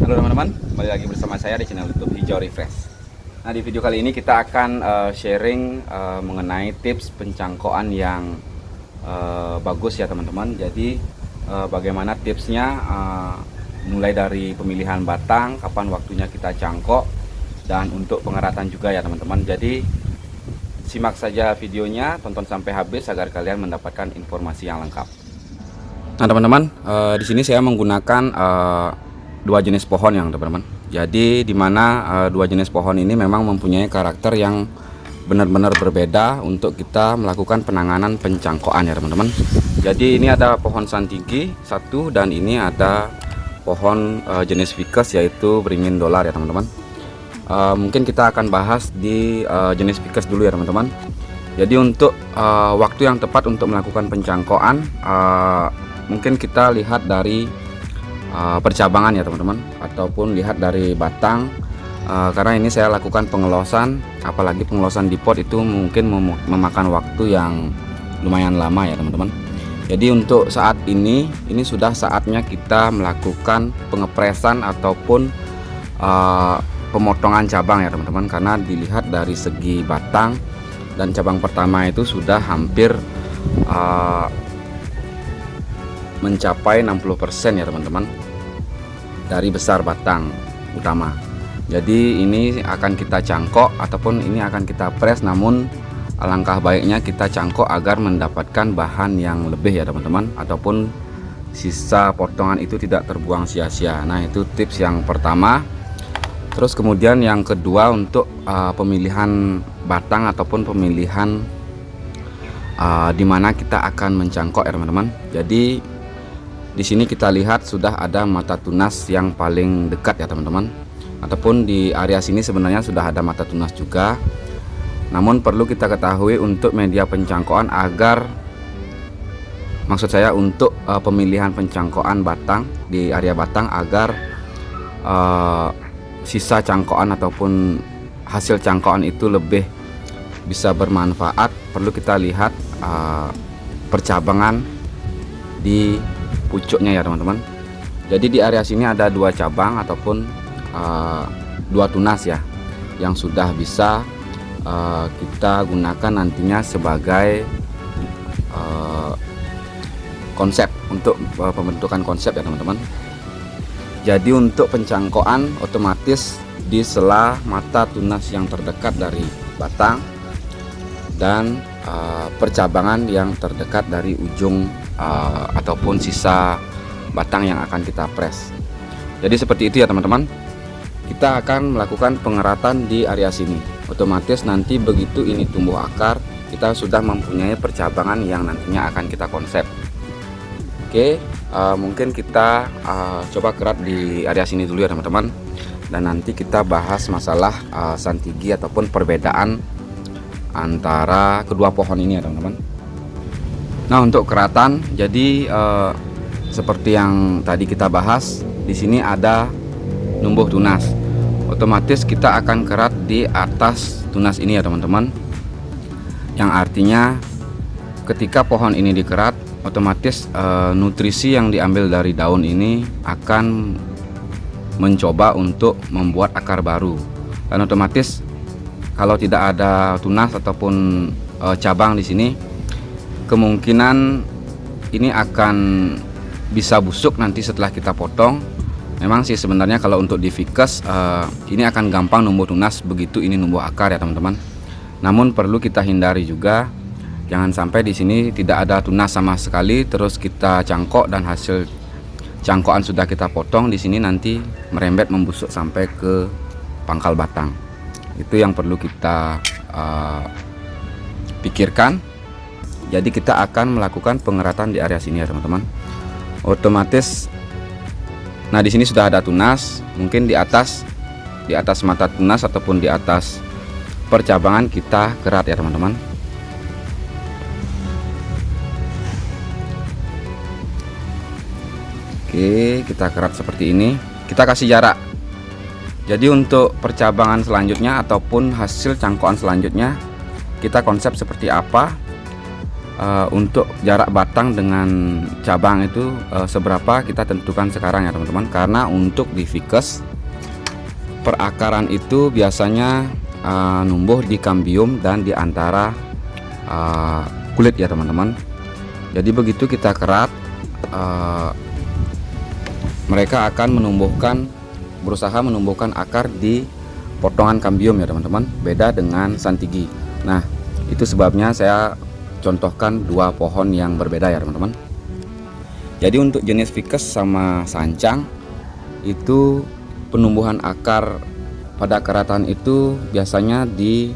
Halo teman-teman, kembali lagi bersama saya di channel YouTube Hijau Refresh. Nah, di video kali ini kita akan sharing mengenai tips pencangkokan yang bagus ya teman-teman. Jadi bagaimana tipsnya, mulai dari pemilihan batang, kapan waktunya kita cangkok, dan untuk pengeratan juga ya teman-teman. Jadi simak saja videonya, tonton sampai habis agar kalian mendapatkan informasi yang lengkap. Nah teman-teman, di sini saya menggunakan dua jenis pohon yang teman-teman. Jadi dimana dua jenis pohon ini memang mempunyai karakter yang benar-benar berbeda untuk kita melakukan penanganan pencangkokan ya teman-teman. Jadi ini ada pohon santigi satu, dan ini ada pohon jenis ficus yaitu beringin dolar ya teman-teman. Mungkin kita akan bahas di jenis ficus dulu ya teman-teman. Jadi untuk waktu yang tepat untuk melakukan pencangkokan, mungkin kita lihat dari percabangan ya teman-teman, ataupun lihat dari batang, karena ini saya lakukan pengelosan, apalagi pengelosan di pot itu mungkin memakan waktu yang lumayan lama ya teman-teman. Jadi untuk saat ini sudah saatnya kita melakukan pengepresan ataupun pemotongan cabang ya teman-teman, karena dilihat dari segi batang dan cabang pertama itu sudah hampir mencapai 60% ya teman-teman dari besar batang utama. Jadi ini akan kita cangkok ataupun ini akan kita press, namun alangkah baiknya kita cangkok agar mendapatkan bahan yang lebih ya teman-teman, ataupun sisa potongan itu tidak terbuang sia-sia. Nah itu tips yang pertama. Terus kemudian yang kedua, untuk pemilihan batang ataupun pemilihan dimana kita akan mencangkok ya teman-teman. Jadi di sini kita lihat sudah ada mata tunas yang paling dekat ya teman-teman, ataupun di area sini sebenarnya sudah ada mata tunas juga. Namun perlu kita ketahui untuk media pencangkokan agar, maksud saya untuk pemilihan pencangkokan batang di area batang agar sisa cangkokan ataupun hasil cangkokan itu lebih bisa bermanfaat, perlu kita lihat percabangan di pucuknya ya teman-teman. Jadi di area sini ada dua cabang ataupun dua tunas ya, yang sudah bisa kita gunakan nantinya sebagai konsep untuk pembentukan konsep ya teman-teman. Jadi untuk pencangkokan otomatis di sela mata tunas yang terdekat dari batang dan percabangan yang terdekat dari ujung ataupun sisa batang yang akan kita press. Jadi seperti itu ya teman-teman. Kita akan melakukan pengeratan di area sini. Otomatis nanti begitu ini tumbuh akar, kita sudah mempunyai percabangan yang nantinya akan kita konsep. Oke, mungkin kita coba kerat di area sini dulu ya teman-teman, dan nanti kita bahas masalah santigi ataupun perbedaan antara kedua pohon ini ya teman-teman. Nah untuk keratan, jadi seperti yang tadi kita bahas, di sini ada numbuh tunas. Otomatis kita akan kerat di atas tunas ini ya teman-teman. Yang artinya ketika pohon ini dikerat, otomatis nutrisi yang diambil dari daun ini akan mencoba untuk membuat akar baru. Dan otomatis kalau tidak ada tunas ataupun cabang di sini, kemungkinan ini akan bisa busuk nanti setelah kita potong. Memang sih sebenarnya kalau untuk di ficus ini akan gampang numbuh tunas begitu ini numbuh akar ya teman-teman. Namun perlu kita hindari juga, jangan sampai di sini tidak ada tunas sama sekali, terus kita cangkok dan hasil cangkokan sudah kita potong, di sini nanti merembet membusuk sampai ke pangkal batang. Itu yang perlu kita pikirkan. Jadi kita akan melakukan pengeratan di area sini ya teman-teman. Otomatis, nah di sini sudah ada tunas, mungkin di atas mata tunas ataupun di atas percabangan kita kerat ya teman-teman. Oke, kita kerat seperti ini. Kita kasih jarak. Jadi untuk percabangan selanjutnya ataupun hasil cangkokan selanjutnya, kita konsep seperti apa, Untuk jarak batang dengan cabang itu seberapa kita tentukan sekarang ya teman-teman, karena untuk di ficus perakaran itu biasanya numbuh di kambium dan di antara kulit ya teman-teman. Jadi begitu kita kerat, mereka akan berusaha menumbuhkan akar di potongan kambium ya teman-teman, beda dengan santigi. Nah, itu sebabnya saya contohkan dua pohon yang berbeda ya teman-teman. Jadi untuk jenis ficus sama sancang itu penumbuhan akar pada keratan itu biasanya di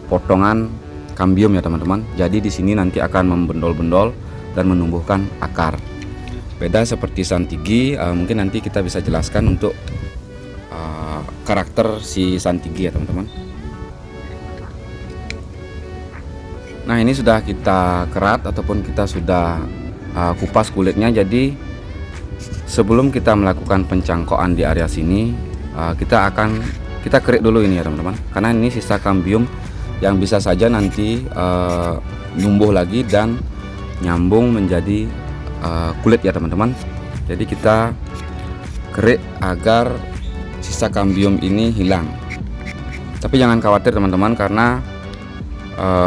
potongan kambium ya teman-teman. Jadi di sini nanti akan membendol-bendol dan menumbuhkan akar. Beda seperti santigi, mungkin nanti kita bisa jelaskan untuk karakter si santigi ya teman-teman. Nah, ini sudah kita kerat ataupun kita sudah kupas kulitnya. Jadi sebelum kita melakukan pencangkokan di area sini, kita kerik dulu ini ya teman-teman, karena ini sisa kambium yang bisa saja nanti numbuh lagi dan nyambung menjadi kulit ya teman-teman. Jadi kita kerik agar sisa kambium ini hilang. Tapi jangan khawatir teman-teman, karena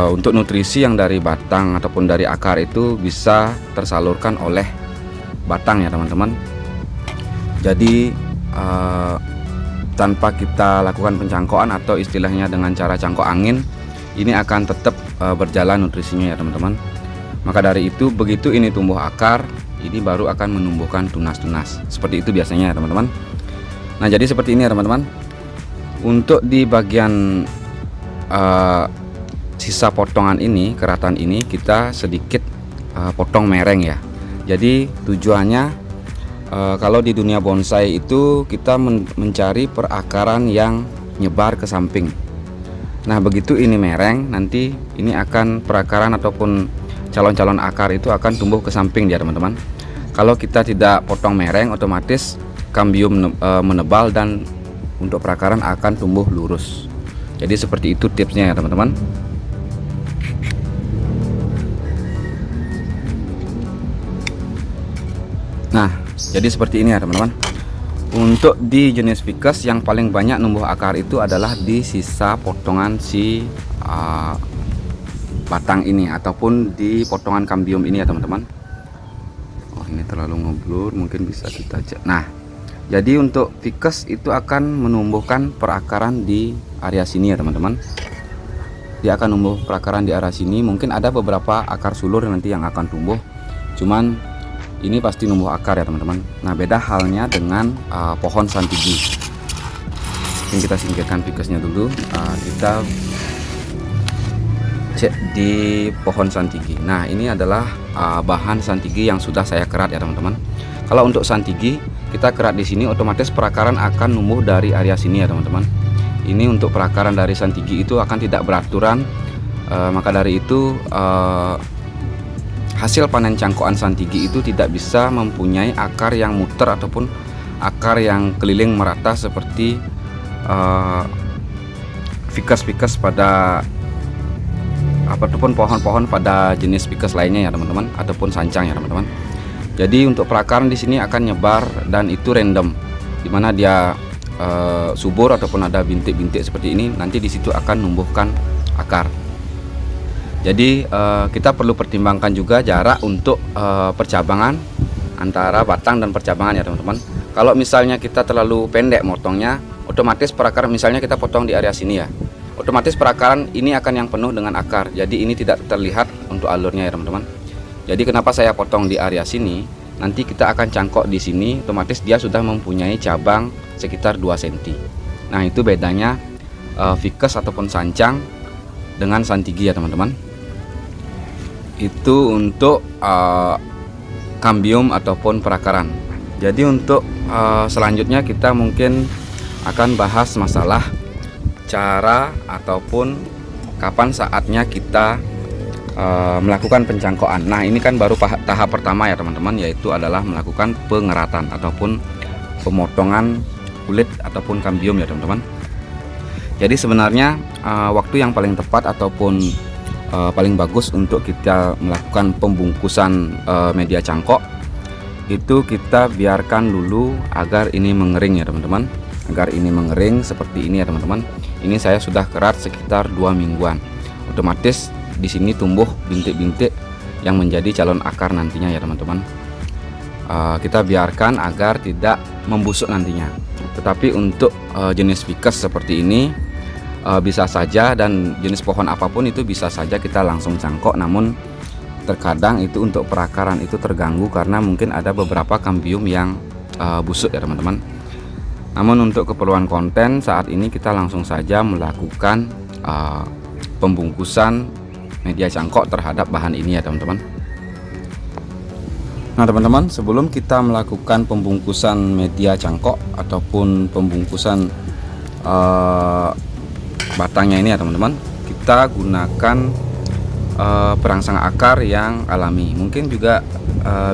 untuk nutrisi yang dari batang ataupun dari akar itu bisa tersalurkan oleh batang ya teman-teman. Jadi tanpa kita lakukan pencangkokan atau istilahnya dengan cara cangkok angin, ini akan tetap berjalan nutrisinya ya teman-teman. Maka dari itu begitu ini tumbuh akar, ini baru akan menumbuhkan tunas-tunas. Seperti itu biasanya ya teman-teman. Nah, jadi seperti ini ya teman-teman. Untuk di bagian sisa potongan ini, keratan ini kita sedikit potong mereng ya. Jadi tujuannya kalau di dunia bonsai itu kita mencari perakaran yang nyebar ke samping. Nah, begitu ini mereng, nanti ini akan perakaran ataupun calon-calon akar itu akan tumbuh ke samping ya teman-teman. Kalau kita tidak potong mereng, otomatis kambium menebal dan untuk perakaran akan tumbuh lurus. Jadi seperti itu tipsnya ya teman-teman. Nah, jadi seperti ini ya teman-teman. Untuk di jenis ficus yang paling banyak numbuh akar itu adalah di sisa potongan si batang ini ataupun di potongan kambium ini ya teman-teman. Oh, ini terlalu ngeblur, mungkin bisa kita cek. Nah, jadi untuk ficus itu akan menumbuhkan perakaran di area sini ya teman-teman. Dia akan numbuh perakaran di area sini. Mungkin ada beberapa akar sulur nanti yang akan tumbuh, cuman ini pasti numbuh akar ya teman-teman. Nah, beda halnya dengan pohon santigi. Mungkin kita singkirkan ficusnya dulu. Kita cek di pohon santigi. Nah, ini adalah bahan santigi yang sudah saya kerat ya teman-teman. Kalau untuk santigi kita kerat di sini, otomatis perakaran akan numbuh dari area sini ya teman-teman. Ini untuk perakaran dari santigi itu akan tidak beraturan. Maka dari itu hasil panen cangkokan santigi itu tidak bisa mempunyai akar yang muter ataupun akar yang keliling merata seperti ficus pada ataupun pohon-pohon pada jenis ficus lainnya ya teman-teman, ataupun sancang ya teman-teman. Jadi untuk perakaran di sini akan nyebar dan itu random, dimana dia subur ataupun ada bintik-bintik seperti ini, nanti di situ akan numbuhkan akar. Jadi kita perlu pertimbangkan juga jarak untuk percabangan antara batang dan percabangan ya teman-teman. Kalau misalnya kita terlalu pendek motongnya, otomatis perakaran, misalnya kita potong di area sini ya, otomatis perakaran ini akan yang penuh dengan akar. Jadi ini tidak terlihat untuk alurnya ya teman-teman. Jadi kenapa saya potong di area sini? Nanti kita akan cangkok di sini, otomatis dia sudah mempunyai cabang sekitar 2 cm. Nah, itu bedanya ficus ataupun sancang dengan santigi ya teman-teman. Itu untuk kambium ataupun perakaran. Jadi untuk selanjutnya kita mungkin akan bahas masalah cara ataupun kapan saatnya kita melakukan pencangkokan. Nah, ini kan baru tahap pertama ya teman-teman, yaitu adalah melakukan pengeratan ataupun pemotongan kulit ataupun kambium ya teman-teman. Jadi sebenarnya waktu yang paling tepat ataupun paling bagus untuk kita melakukan pembungkusan media cangkok itu kita biarkan dulu agar ini mengering ya teman-teman, agar ini mengering seperti ini ya teman-teman. Ini saya sudah kerat sekitar 2 mingguan. Otomatis di sini tumbuh bintik-bintik yang menjadi calon akar nantinya ya teman-teman. Kita biarkan agar tidak membusuk nantinya. Tetapi untuk jenis ficus seperti ini bisa saja, dan jenis pohon apapun itu bisa saja kita langsung cangkok, namun terkadang itu untuk perakaran itu terganggu karena mungkin ada beberapa kambium yang busuk ya teman-teman. Namun untuk keperluan konten saat ini kita langsung saja melakukan pembungkusan media cangkok terhadap bahan ini ya teman-teman. Nah teman-teman, sebelum kita melakukan pembungkusan media cangkok ataupun pembungkusan batangnya ini ya teman-teman, kita gunakan perangsang akar yang alami. Mungkin juga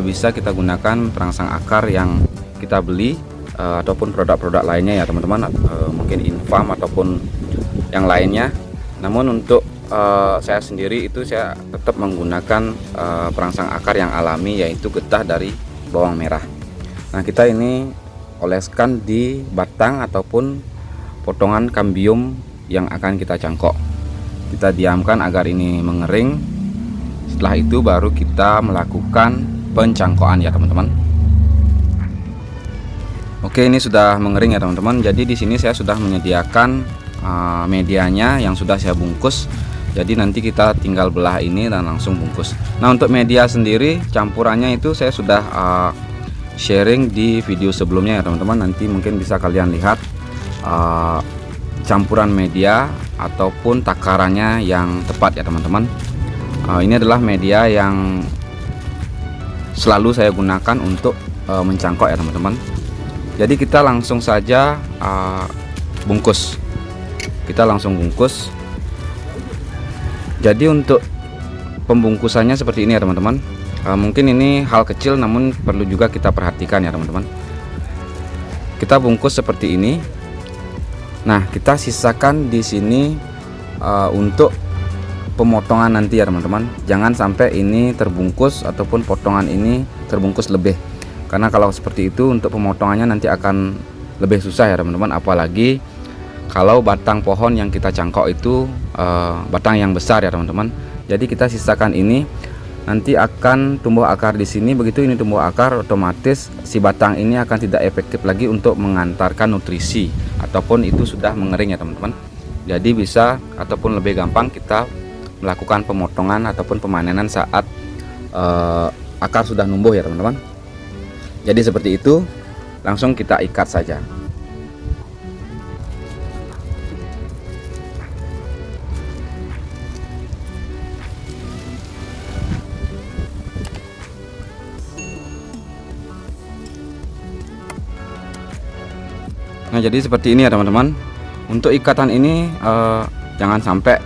bisa kita gunakan perangsang akar yang kita beli ataupun produk-produk lainnya ya teman-teman, mungkin Infam ataupun yang lainnya. Namun untuk saya sendiri itu saya tetap menggunakan perangsang akar yang alami, yaitu getah dari bawang merah. Nah kita ini oleskan di batang ataupun potongan kambium yang akan kita cangkok. Kita diamkan agar ini mengering. Setelah itu baru kita melakukan pencangkokan ya teman-teman. Oke, ini sudah mengering ya teman-teman. Jadi di sini saya sudah menyediakan medianya yang sudah saya bungkus. Jadi nanti kita tinggal belah ini dan langsung bungkus. Nah untuk media sendiri campurannya itu saya sudah sharing di video sebelumnya ya teman-teman. Nanti mungkin bisa kalian lihat campuran media ataupun takarannya yang tepat ya teman-teman. Ini adalah media yang selalu saya gunakan untuk mencangkok ya teman-teman. Jadi kita langsung saja bungkus. Kita langsung bungkus. Jadi untuk pembungkusannya seperti ini ya teman-teman. Mungkin ini hal kecil namun perlu juga kita perhatikan ya teman-teman. Kita bungkus seperti ini. Nah, kita sisakan di sini untuk pemotongan nanti ya teman-teman. Jangan sampai ini terbungkus ataupun potongan ini terbungkus lebih. Karena kalau seperti itu untuk pemotongannya nanti akan lebih susah ya teman-teman. Apalagi kalau batang pohon yang kita cangkok itu batang yang besar ya teman-teman. Jadi kita sisakan ini, nanti akan tumbuh akar di sini. Begitu ini tumbuh akar, otomatis si batang ini akan tidak efektif lagi untuk mengantarkan nutrisi ataupun itu sudah mengering ya teman-teman. Jadi bisa ataupun lebih gampang kita melakukan pemotongan ataupun pemanenan saat akar sudah numbuh ya teman-teman. Jadi seperti itu, langsung kita ikat saja. Nah jadi seperti ini ya teman-teman. Untuk ikatan ini jangan sampai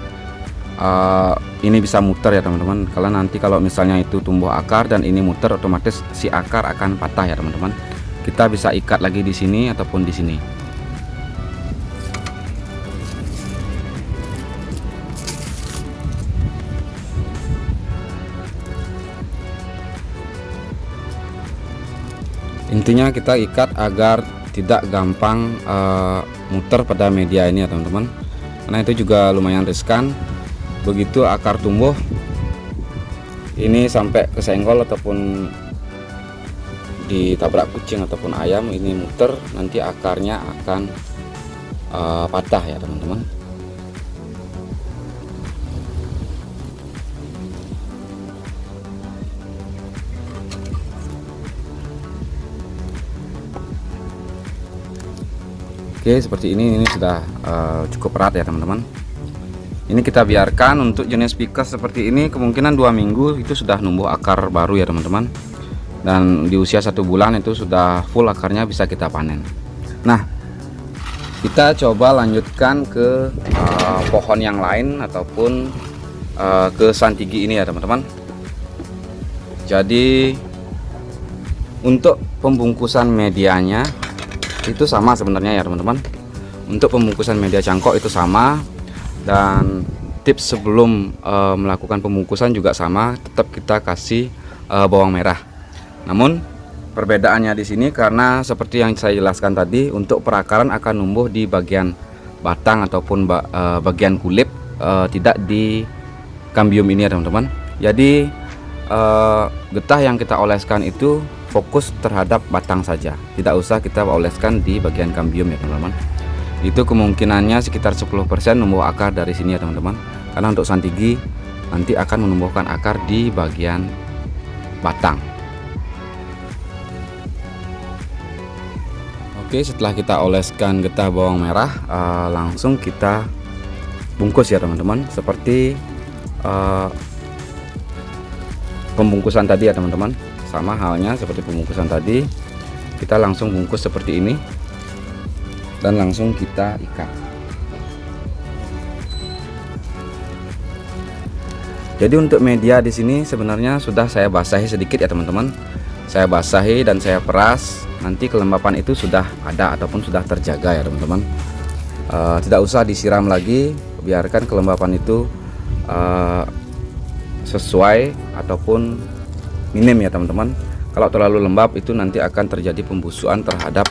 ini bisa muter ya teman-teman. Kalau nanti kalau misalnya itu tumbuh akar dan ini muter, otomatis si akar akan patah ya teman-teman. Kita bisa ikat lagi di sini ataupun di sini. Intinya kita ikat agar tidak gampang muter pada media ini ya teman-teman, karena itu juga lumayan riskan. Begitu akar tumbuh ini sampai kesenggol ataupun ditabrak kucing ataupun ayam, ini muter, nanti akarnya akan patah ya teman-teman. Oke, seperti ini sudah cukup erat ya teman-teman. Ini kita biarkan. Untuk jenis ficus seperti ini kemungkinan 2 minggu itu sudah numbuh akar baru ya teman-teman, dan di usia 1 bulan itu sudah full akarnya, bisa kita panen. Nah kita coba lanjutkan ke pohon yang lain ataupun ke santigi ini ya teman-teman. Jadi untuk pembungkusan medianya itu sama sebenarnya ya teman-teman. Untuk pembungkusan media cangkok itu sama, dan tips sebelum melakukan pembungkusan juga sama, tetap kita kasih bawang merah. Namun perbedaannya di sini karena seperti yang saya jelaskan tadi, untuk perakaran akan numbuh di bagian batang ataupun bagian kulit, tidak di kambium ini ya teman-teman. Jadi getah yang kita oleskan itu fokus terhadap batang saja, tidak usah kita oleskan di bagian kambium ya teman-teman. Itu kemungkinannya sekitar 10% numbuh akar dari sini ya teman-teman, karena untuk santigi nanti akan menumbuhkan akar di bagian batang. Oke, setelah kita oleskan getah bawang merah, langsung kita bungkus ya teman-teman, seperti pembungkusan tadi ya teman-teman. Sama halnya seperti pembungkusan tadi, kita langsung bungkus seperti ini dan langsung kita ikat. Jadi untuk media di sini sebenarnya sudah saya basahi sedikit ya teman-teman. Saya basahi dan saya peras. Nanti kelembapan itu sudah ada ataupun sudah terjaga ya teman-teman. Tidak usah disiram lagi, biarkan kelembapan itu sesuai ataupun minim ya teman-teman. Kalau terlalu lembab itu nanti akan terjadi pembusukan terhadap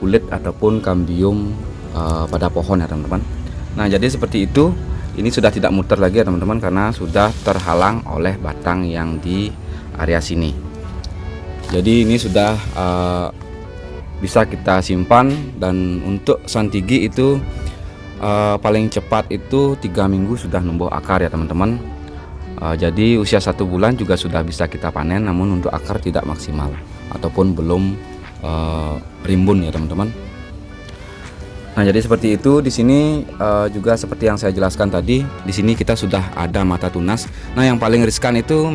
kulit ataupun kambium pada pohon ya teman-teman. Nah, jadi seperti itu. Ini sudah tidak muter lagi ya teman-teman, karena sudah terhalang oleh batang yang di area sini. Jadi ini sudah bisa kita simpan, dan untuk santigi itu paling cepat itu 3 minggu sudah numbuh akar ya teman-teman. Jadi usia 1 bulan juga sudah bisa kita panen, namun untuk akar tidak maksimal ataupun belum rimbun ya teman-teman. Nah, jadi seperti itu. Di sini juga seperti yang saya jelaskan tadi, di sini kita sudah ada mata tunas. Nah, yang paling riskan itu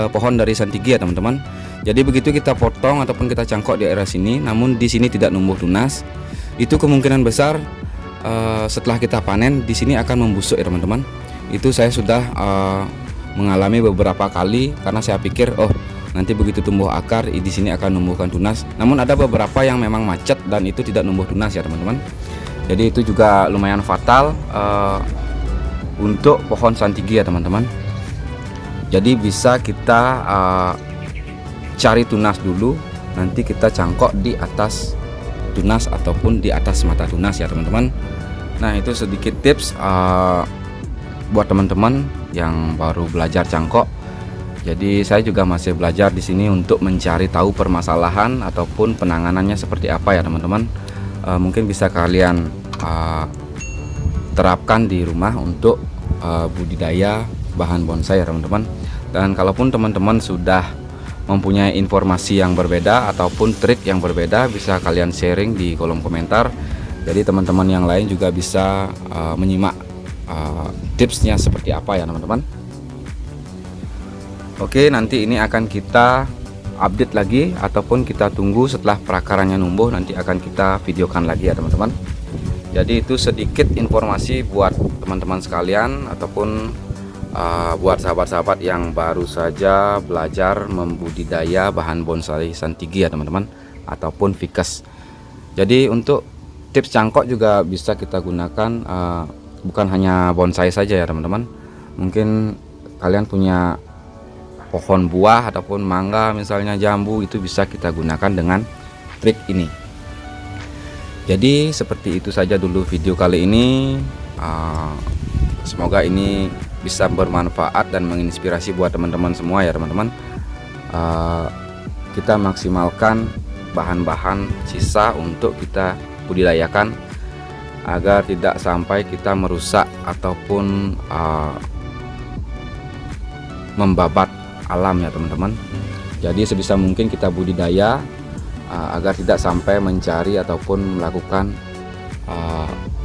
pohon dari santigi ya teman-teman. Jadi begitu kita potong ataupun kita cangkok di area sini, namun di sini tidak numbuh tunas, itu kemungkinan besar setelah kita panen di sini akan membusuk ya teman-teman. Itu saya sudah mengalami beberapa kali, karena saya pikir nanti begitu tumbuh akar di sini akan numbuhkan tunas. Namun ada beberapa yang memang macet dan itu tidak numbuh tunas ya teman-teman. Jadi itu juga lumayan fatal untuk pohon santigi ya teman-teman. Jadi bisa kita cari tunas dulu, nanti kita cangkok di atas tunas ataupun di atas mata tunas ya teman-teman. Nah, itu sedikit tips buat teman-teman yang baru belajar cangkok. Jadi saya juga masih belajar di sini untuk mencari tahu permasalahan ataupun penanganannya seperti apa ya teman-teman. Mungkin bisa kalian terapkan di rumah untuk budidaya bahan bonsai ya teman-teman. Dan kalaupun teman-teman sudah mempunyai informasi yang berbeda ataupun trik yang berbeda, bisa kalian sharing di kolom komentar. Jadi teman-teman yang lain juga bisa menyimak tipsnya seperti apa ya teman-teman. Oke, nanti ini akan kita update lagi ataupun kita tunggu setelah perakarannya numbuh, nanti akan kita videokan lagi ya teman-teman. Jadi itu sedikit informasi buat teman-teman sekalian ataupun buat sahabat-sahabat yang baru saja belajar membudidaya bahan bonsai santigi ya teman-teman, ataupun ficus. Jadi untuk tips cangkok juga bisa kita gunakan, bukan hanya bonsai saja ya teman-teman. Mungkin kalian punya pohon buah ataupun mangga misalnya, jambu, itu bisa kita gunakan dengan trik ini. Jadi seperti itu saja dulu video kali ini. Semoga ini bisa bermanfaat dan menginspirasi buat teman-teman semua ya teman-teman. Kita maksimalkan bahan-bahan sisa untuk kita budidayakan agar tidak sampai kita merusak ataupun membabat alam ya teman-teman. Jadi sebisa mungkin kita budidaya agar tidak sampai mencari ataupun melakukan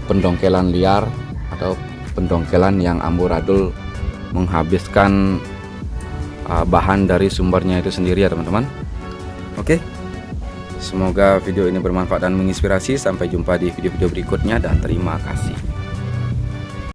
pendongkelan liar atau pendongkelan yang amburadul, menghabiskan bahan dari sumbernya itu sendiri ya teman-teman. Oke, semoga video ini bermanfaat dan menginspirasi. Sampai jumpa di video-video berikutnya dan terima kasih.